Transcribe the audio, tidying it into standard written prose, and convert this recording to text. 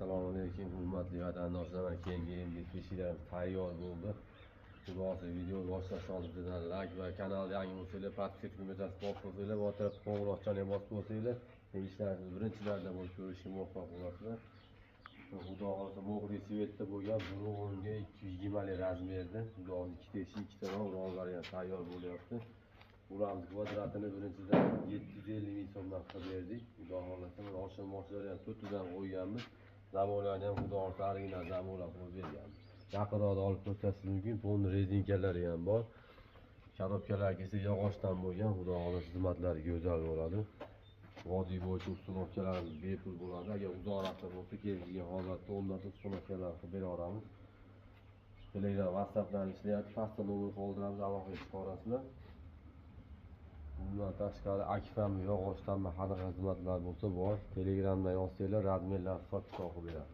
Assalomu alaykum hurmatli vatandoshlar. Keyingi eshiklarimiz tayyor bo'ldi. Xudo xohlasa videoni boshlash oldindan like va kanalga yangi bo'lsanglar pastga tugmachasi bosib qo'ysanglar va taraf qo'ng'iroqchani bosib qo'ysanglar ishlarimiz birinchilardan bo'lib ko'rishga muvaffaq bo'lasizlar. Xudo xohlasa mo'g'ri svetda bo'lgan buni o'rniga 220 lik razmerda. Xudo xohlasa ikkita eshik, ikkita rollar ham tayyor bo'lyapti. Ularning kvadratini birinchidan 750 ming so'mdan qilib berdik. Xudo xohlasa mana oshxona moshlar ham to'rtidan qo'yganmiz. Zamonalarni ham xudo xohlasa original zamonalar qo'yib berganmiz. Yaqinroqda olib ko'rsatish mumkin. Buni rezinkalari ham bor. Sharobkalar esa yog'ochdan bo'lgan. Xudo xohlasa xizmatlari go'zal bo'ladi. Vodiy bo'yicha ustunovkalarimiz bepul bo'ladi. Agar uzoqroqda bo'lsa kelgan holatda ondan ustunovkalar qilib beraveramiz. Telegram, WhatsAppdan ishlayapti. Pastda nomer qoldiramiz, aloqa qilib chiqarasizlar. Bundan tashqari akfam yog'ochdan qanaqa xizmatlar bo'lsa bor. Telegramdan yozsanglar razmerlar hisob-kitob qilib beradi.